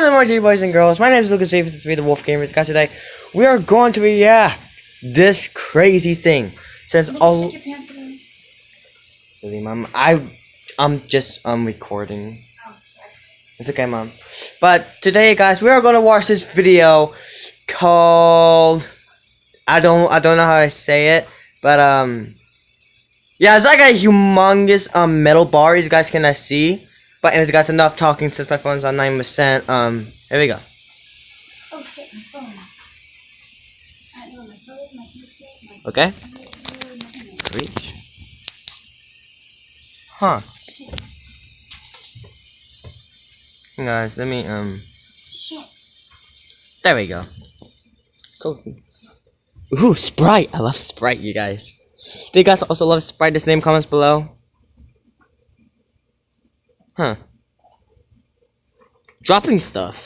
Good morning, boys and girls. My name is Lucas J53, the Wolf Gamer. Guys, today we are going to react this crazy thing. Since all really, Mom, I'm just recording. Oh, It's okay, Mom. But today, guys, we are gonna watch this video called I don't know how to say it, but yeah, it's like a humongous metal bar. You guys cannot see. But anyways, guys, enough talking since my phone's on 9%. Here we go. oh shit, my phone. My phone, my PC, my Okay. Reach. Huh. Guys, let me shit. there we go. Cool. Ooh, Sprite. I love Sprite, you guys. Do you guys also love Sprite? This name comments below. Huh. Dropping stuff.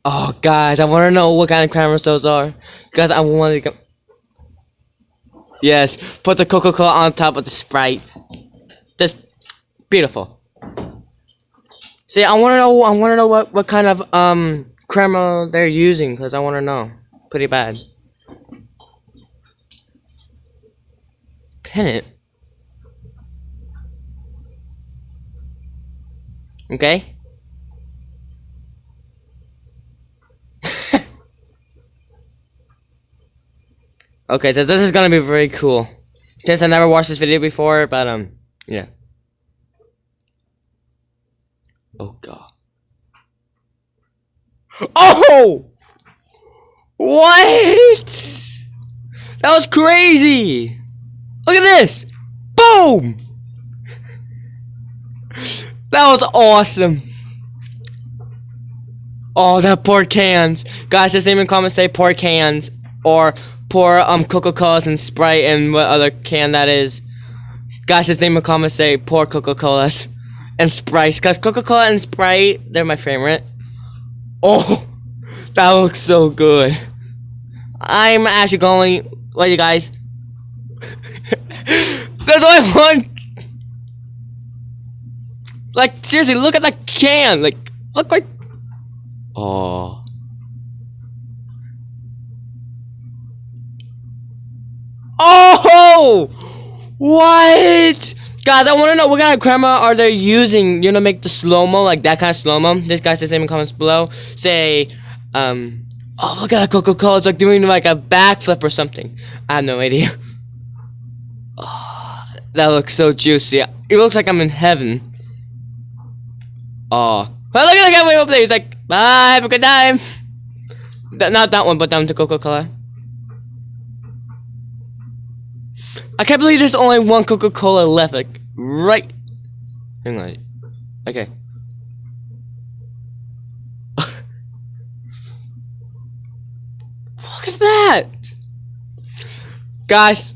Oh, guys, I want to know what kind of cameras those are. Guys, I want to go. Yes, put the Coca-Cola on top of the Sprite. That's beautiful. See, I want to know what kind of camera they're using, because I want to know. Pretty bad. Pin it. Okay. Okay, so this is gonna be very cool. Since I never watched this video before, but yeah. Oh god. Oh! What? That was crazy! Look at this! Boom! That was awesome. Oh, that poor cans. Guys, just name in comments say poor cans. Or pour Coca-Colas and Sprite and what other can that is. Guys, just name in comments say pour Coca-Colas and Sprite. Because Coca-Cola and Sprite, they're my favorite. Oh, that looks so good. I'm actually going. Wait, you guys. There's only one. Like, seriously, look at that can. Like, look like. Oh. Oh! What? Guys, I want to know what kind of camera are they using, you know, make the slow-mo, like that kind of slow-mo. This guy says in the comments below. Say, oh, look at that Coca-Cola. It's like doing like a backflip or something. I have no idea. Oh, that looks so juicy. It looks like I'm in heaven. Oh. Oh, look at the guy way up there. He's like, bye, have a good time. Not that one, but down to Coca-Cola. I can't believe there's only one Coca-Cola left. Like, right. Hang on. Okay. Look at that. Guys,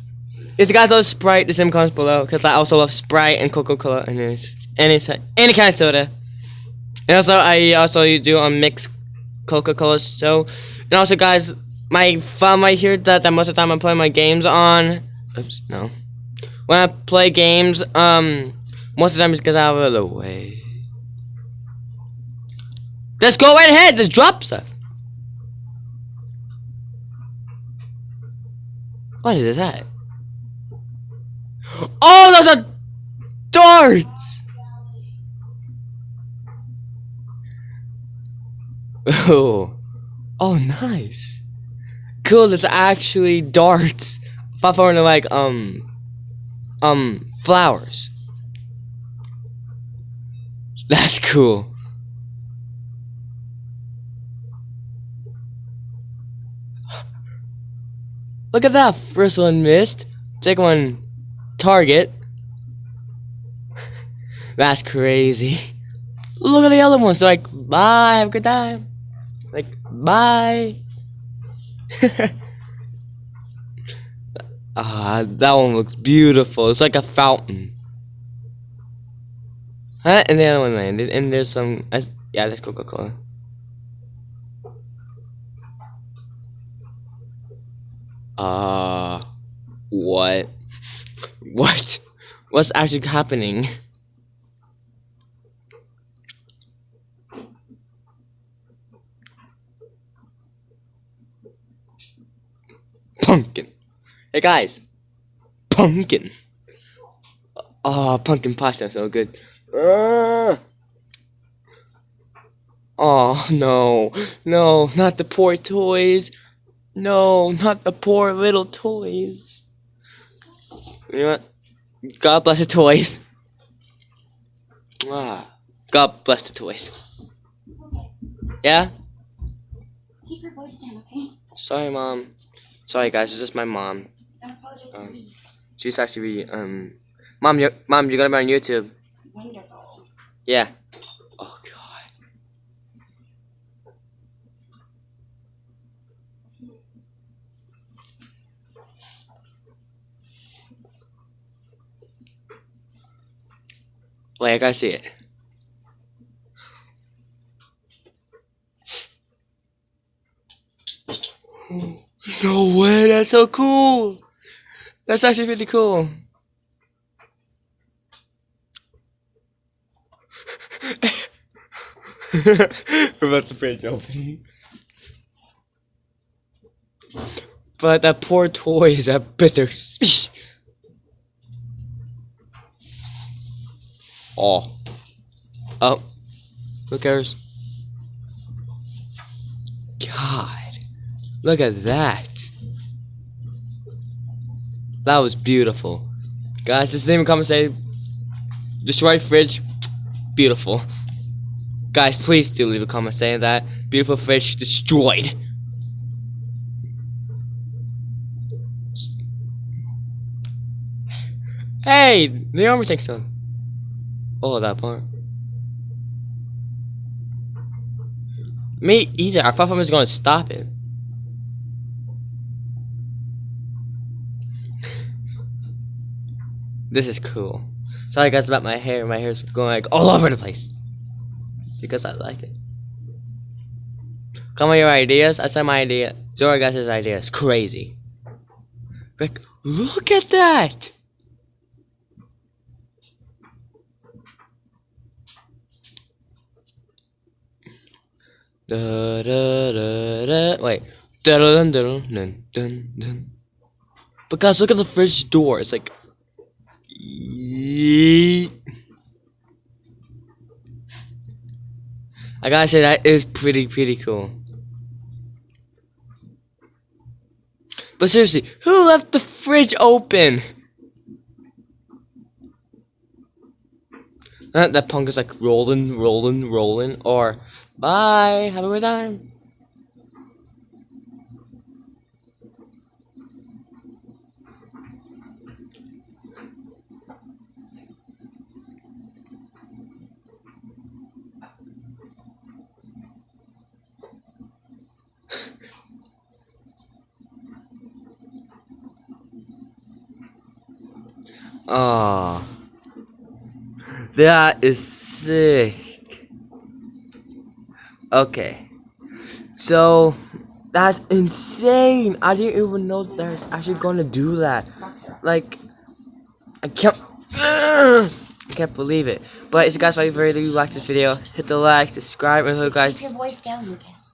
if you guys love Sprite, the same comments below. Because I also love Sprite and Coca-Cola and any kind of soda. And also, I also do mixed Coca-Cola. So, and also, guys, my phone right here that most of the time I'm playing my games on. Oops, no. When I play games, most of the time it's because out of the way. Let's go right ahead. Let's drop stuff. What is that? Oh, those are darts. Oh, nice. Cool. It's actually darts. Pop over into like flowers. That's cool. Look at that. First one missed. Second one target. That's crazy. Look at the other ones. They're like, bye, have a good time. Like, bye. Ah, that one looks beautiful. It's like a fountain. Huh? And the other one landed. And there's some. Yeah, that's Coca-Cola. What? What? What's actually happening? pumpkin. Hey guys, pumpkin. Oh, pumpkin pie sounds so good. Oh no, no, not the poor toys. No, not the poor little toys. You know what? God bless the toys. God bless the toys. Yeah? Keep your voice down, okay? Sorry, Mom. Sorry, guys. It's just my mom. Don't apologize to me. She's actually Mom, you're gonna be on YouTube. Wonderful. Yeah. Oh God. Wait, I gotta see it. No way, that's so cool. That's actually really cool. About the fridge open. But that poor toy is a bitter. Oh. Oh. Who cares? God. Look at that. That was beautiful. Guys, just leave a comment say destroy fridge. Beautiful. Guys, please do leave a comment saying that. Beautiful fridge destroyed. Hey, the armor tank's on. Oh, that part. Me either. I thought I was gonna stop it. This is cool. Sorry guys about my hair. My hair's going like all over the place. Because I like it. Comment your ideas. I said my idea. Zora guys' idea is crazy. Like, look at that! Da, da, da, da. Wait. Da, da, da, da, dun, dun, dun. But guys, look at the fridge door. It's like. I gotta say that is pretty cool. But seriously, who left the fridge open? That punk is like rolling, or bye, have a good time. Oh, that is sick. Okay, so that's insane. I didn't even know there's actually gonna do that. Like, I can't believe it. But if you guys really like this video, hit the like, subscribe, and so guys. Keep your voice down, Lucas.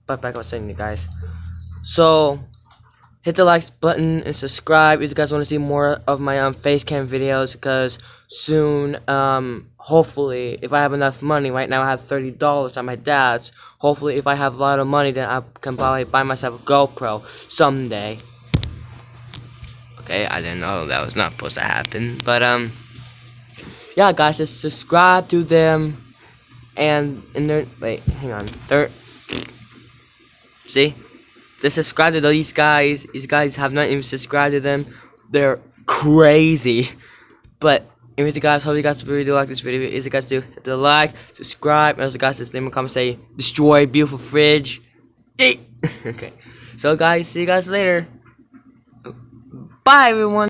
But back I was saying to you guys. So hit the likes button and subscribe if you guys want to see more of my face cam videos, because soon hopefully if I have enough money. Right now I have $30 at my dad's. Hopefully if I have a lot of money, then I can probably buy myself a GoPro someday. Okay, I didn't know that was not supposed to happen, but yeah guys, just subscribe to them, and they're, wait, hang on, they're, see? Just subscribe to these guys. These guys have not even subscribed to them. They're crazy. But anyways, guys, hope you guys really do like this video. If you guys do, hit the like, subscribe, and also guys, just leave a comment, say destroy beautiful fridge. Okay. So guys, see you guys later. Bye everyone.